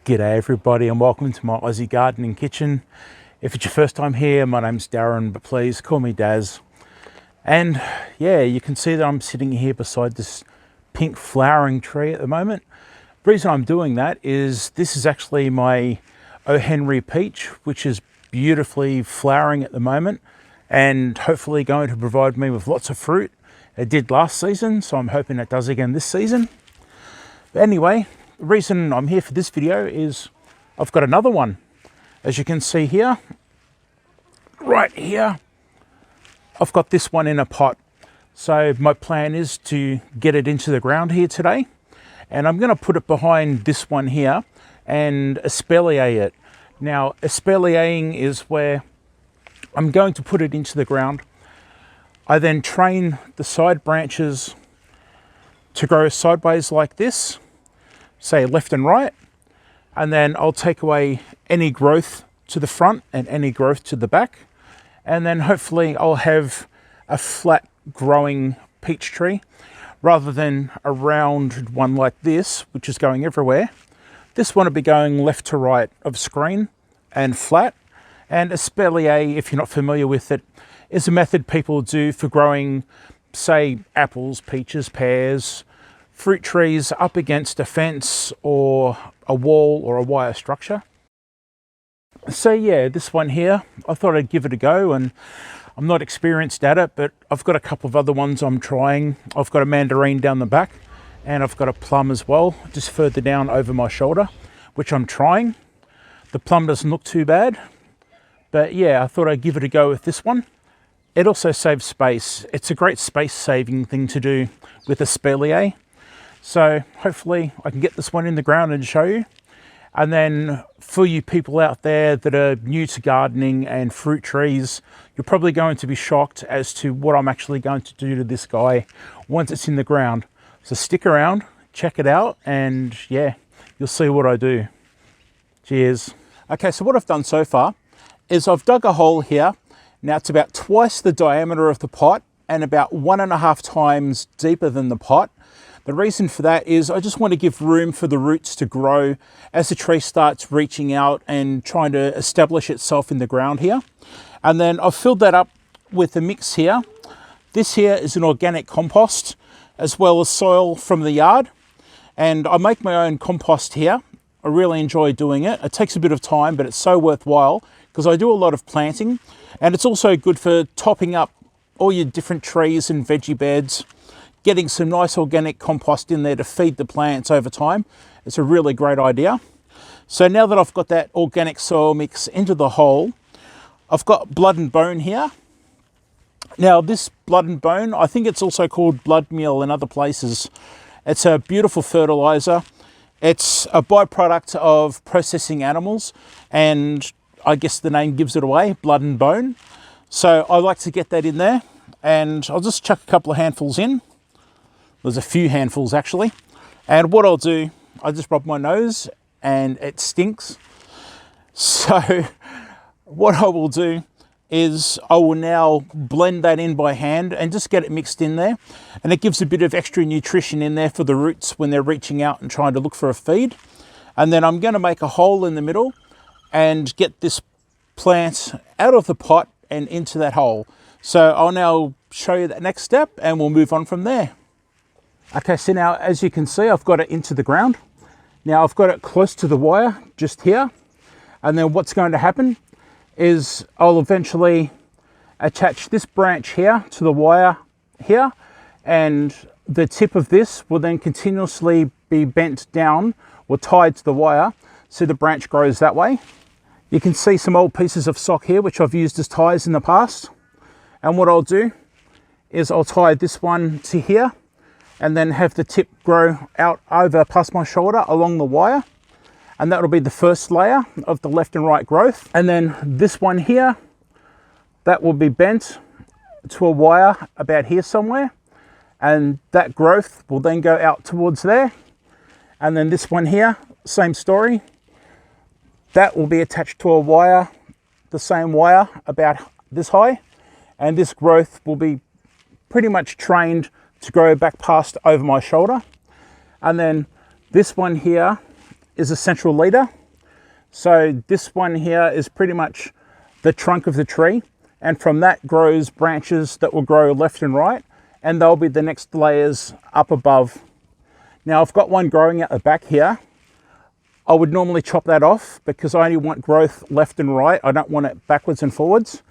G'day everybody and welcome to my Aussie gardening kitchen. If it's your first time here, my name's Darren, but please call me Daz. And yeah, you can see that I'm sitting here beside this pink flowering tree at the moment. The reason I'm doing that is this is actually my O. Henry peach, which is beautifully flowering at the moment and hopefully going to provide me with lots of fruit. It did last season, so I'm hoping it does again this season. But anyway, the reason I'm here for this video is I've got another one. As you can see here, right here, I've got this one in a pot. So my plan is to get it into the ground here today. And I'm going to put it behind this one here and espalier it. Now, espaliering is where I'm going to put it into the ground. I then train the side branches to grow sideways like this, say left and right, and then I'll take away any growth to the front and any growth to the back, and then hopefully I'll have a flat growing peach tree rather than a round one like this, which is going everywhere. This one will be going left to right of screen and flat. And espalier, if you're not familiar with it, is a method people do for growing, say, apples, peaches, pears, fruit trees up against a fence or a wall or a wire structure. So yeah, this one here, I thought I'd give it a go, and I'm not experienced at it, but I've got a couple of other ones I'm trying. I've got a mandarin down the back and I've got a plum as well, just further down over my shoulder, which I'm trying. The plum doesn't look too bad, but yeah, I thought I'd give it a go with this one. It also saves space. It's a great space saving thing to do with espalier. So hopefully I can get this one in the ground and show you. And then for you people out there that are new to gardening and fruit trees, you're probably going to be shocked as to what I'm actually going to do to this guy once it's in the ground. So stick around, check it out, and yeah, you'll see what I do. Cheers. Okay, so what I've done so far is I've dug a hole here. Now it's about twice the diameter of the pot and about 1.5 times deeper than the pot. The reason for that is I just want to give room for the roots to grow as the tree starts reaching out and trying to establish itself in the ground here. And then I've filled that up with a mix here. This here is an organic compost as well as soil from the yard. And I make my own compost here. I really enjoy doing it. It takes a bit of time, but it's so worthwhile because I do a lot of planting. And it's also good for topping up all your different trees and veggie beds. Getting some nice organic compost in there to feed the plants over time. It's a really great idea. So now that I've got that organic soil mix into the hole, I've got blood and bone here. Now this blood and bone, I think it's also called blood meal in other places. It's a beautiful fertilizer. It's a byproduct of processing animals, and I guess the name gives it away, blood and bone. So I like to get that in there, and I'll just chuck a couple of handfuls in. There's a few handfuls actually. And what I'll do, I just rub my nose and it stinks. So what I will do is I will now blend that in by hand and just get it mixed in there. And it gives a bit of extra nutrition in there for the roots when they're reaching out and trying to look for a feed. And then I'm going to make a hole in the middle and get this plant out of the pot and into that hole. So I'll now show you that next step and we'll move on from there. Okay, so now as you can see, I've got it into the ground. Now I've got it close to the wire, just here. And then what's going to happen is I'll eventually attach this branch here to the wire here. And the tip of this will then continuously be bent down or tied to the wire, so the branch grows that way. You can see some old pieces of sock here, which I've used as ties in the past. And what I'll do is I'll tie this one to here, and then have the tip grow out over past my shoulder along the wire. And that will be the first layer of the left and right growth. And then this one here, that will be bent to a wire about here somewhere. And that growth will then go out towards there. And then this one here, same story. That will be attached to a wire, the same wire about this high. And this growth will be pretty much trained to grow back past over my shoulder. And then this one here is a central leader. So this one here is pretty much the trunk of the tree, and from that grows branches that will grow left and right, and they'll be the next layers up above. Now I've got one growing at the back here. I would normally chop that off because I only want growth left and right. I don't want it backwards and forwards.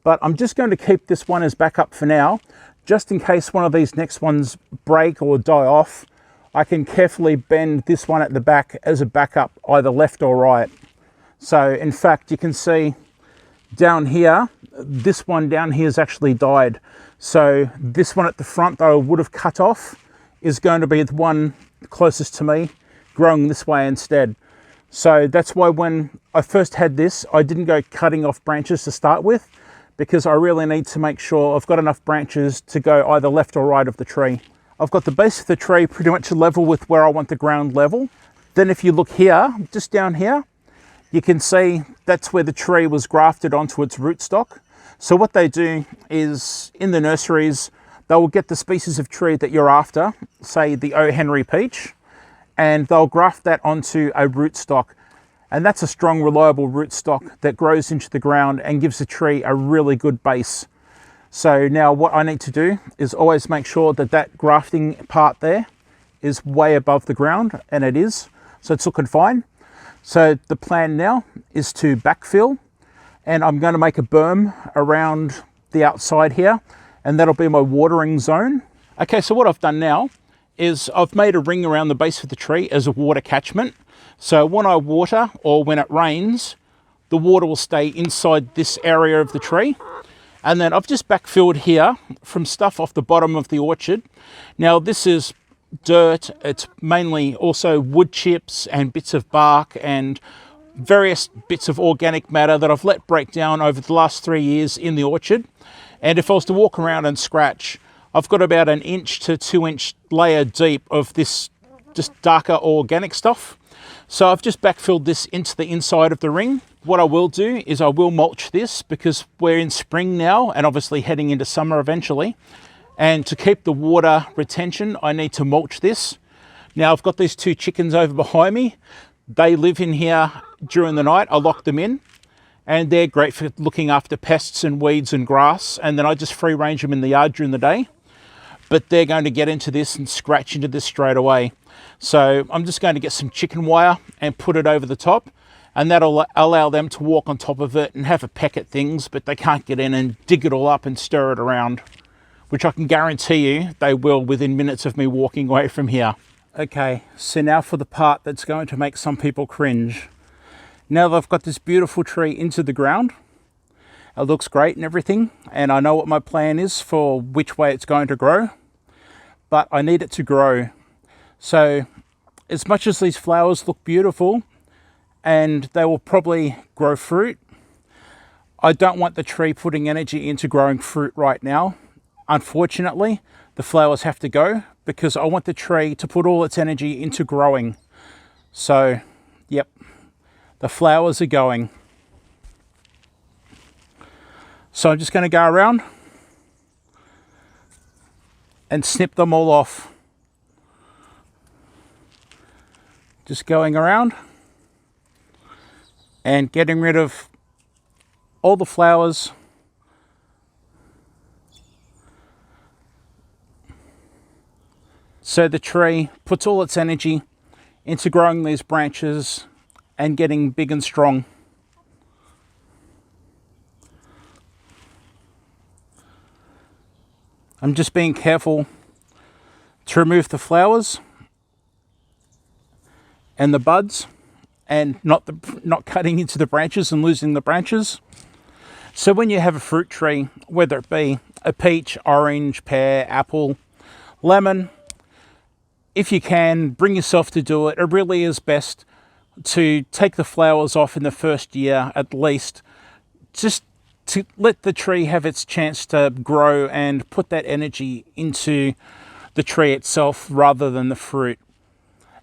But I'm just going to keep this one as backup for now, just in case one of these next ones break or die off. I can carefully bend this one at the back as a backup, either left or right. So in fact, you can see down here, this one down here has actually died. So this one at the front that I would have cut off is going to be the one closest to me, growing this way instead. So that's why when I first had this, I didn't go cutting off branches to start with, because I really need to make sure I've got enough branches to go either left or right of the tree. I've got the base of the tree pretty much level with where I want the ground level. Then if you look here, just down here, you can see that's where the tree was grafted onto its rootstock. So what they do is, in the nurseries, they will get the species of tree that you're after, say the O. Henry peach, and they'll graft that onto a rootstock. And that's a strong, reliable rootstock that grows into the ground and gives the tree a really good base. So now what I need to do is always make sure that that grafting part there is way above the ground, and it is. So it's looking fine. So the plan now is to backfill, and I'm going to make a berm around the outside here, and that'll be my watering zone. Okay, so what I've done now is I've made a ring around the base of the tree as a water catchment. So when I water, or when it rains, the water will stay inside this area of the tree. And then I've just backfilled here from stuff off the bottom of the orchard. Now this is dirt, it's mainly also wood chips and bits of bark and various bits of organic matter that I've let break down over the last 3 years in the orchard. And if I was to walk around and scratch, I've got about an 1 to 2 inch layer deep of this just darker organic stuff. So I've just backfilled this into the inside of the ring. What I will do is I will mulch this, because we're in spring now and obviously heading into summer eventually. And to keep the water retention, I need to mulch this. Now I've got these 2 chickens over behind me. They live in here during the night. I lock them in, and they're great for looking after pests and weeds and grass. And then I just free range them in the yard during the day. But they're going to get into this and scratch into this straight away. So I'm just going to get some chicken wire and put it over the top, and that'll allow them to walk on top of it and have a peck at things, but they can't get in and dig it all up and stir it around, which I can guarantee you they will within minutes of me walking away from here. Okay, so now for the part that's going to make some people cringe. Now that I've got this beautiful tree into the ground, it looks great and everything, and I know what my plan is for which way it's going to grow, but I need it to grow. So as much as these flowers look beautiful and they will probably grow fruit, I don't want the tree putting energy into growing fruit right now. Unfortunately, the flowers have to go because I want the tree to put all its energy into growing. So, yep, the flowers are going. So I'm just going to go around and snip them all off. Just going around and getting rid of all the flowers. So the tree puts all its energy into growing these branches and getting big and strong. I'm just being careful to remove the flowers and the buds, and not cutting into the branches and losing the branches. So when you have a fruit tree, whether it be a peach, orange, pear, apple, lemon, if you can bring yourself to do it, it really is best to take the flowers off in the first year at least, just to let the tree have its chance to grow and put that energy into the tree itself rather than the fruit.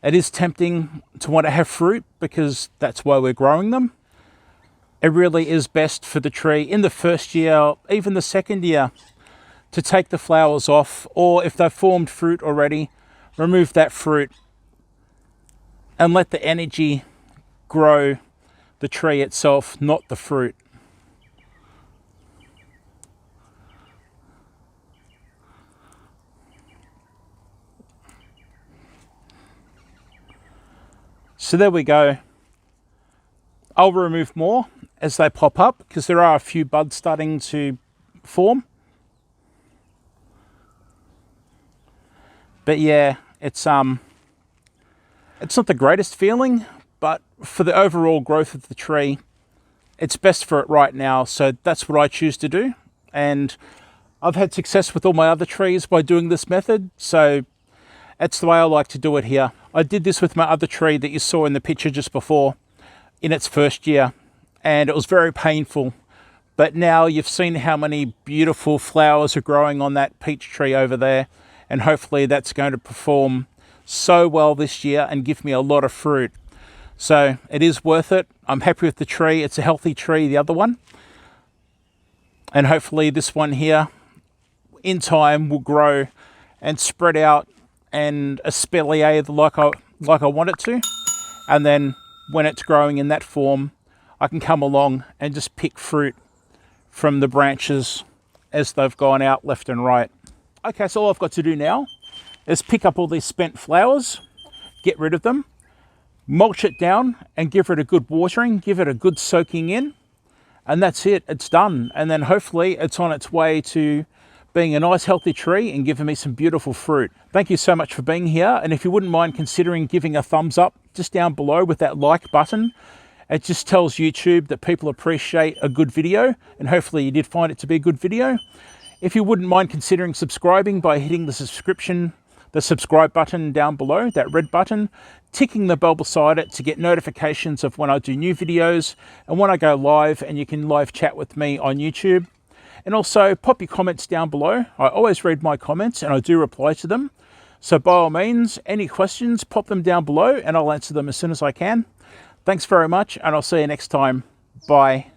It is tempting to want to have fruit because that's why we're growing them. It really is best for the tree in the first year, even the second year, to take the flowers off, or if they've formed fruit already, remove that fruit and let the energy grow the tree itself, not the fruit. So there we go. I'll remove more as they pop up because there are a few buds starting to form. But yeah, it's not the greatest feeling, but for the overall growth of the tree, it's best for it right now. So that's what I choose to do. And I've had success with all my other trees by doing this method. So that's the way I like to do it here. I did this with my other tree that you saw in the picture just before in its first year, and it was very painful. But now you've seen how many beautiful flowers are growing on that peach tree over there, and hopefully that's going to perform so well this year and give me a lot of fruit. So it is worth it. I'm happy with the tree. It's a healthy tree, the other one. And hopefully this one here in time will grow and spread out and espalier like I want it to. And then when it's growing in that form, I can come along and just pick fruit from the branches as they've gone out left and right. Okay, so all I've got to do now is pick up all these spent flowers, get rid of them, mulch it down and give it a good watering, give it a good soaking in, and that's it, it's done. And then hopefully it's on its way to being a nice healthy tree and giving me some beautiful fruit. Thank you so much for being here, and if you wouldn't mind considering giving a thumbs up just down below with that like button, it just tells YouTube that people appreciate a good video, and hopefully you did find it to be a good video. If you wouldn't mind considering subscribing by hitting the subscribe button down below, that red button, ticking the bell beside it to get notifications of when I do new videos and when I go live, and you can live chat with me on YouTube. And also pop your comments down below. I always read my comments and I do reply to them. So by all means, any questions, pop them down below and I'll answer them as soon as I can. Thanks very much, and I'll see you next time. Bye.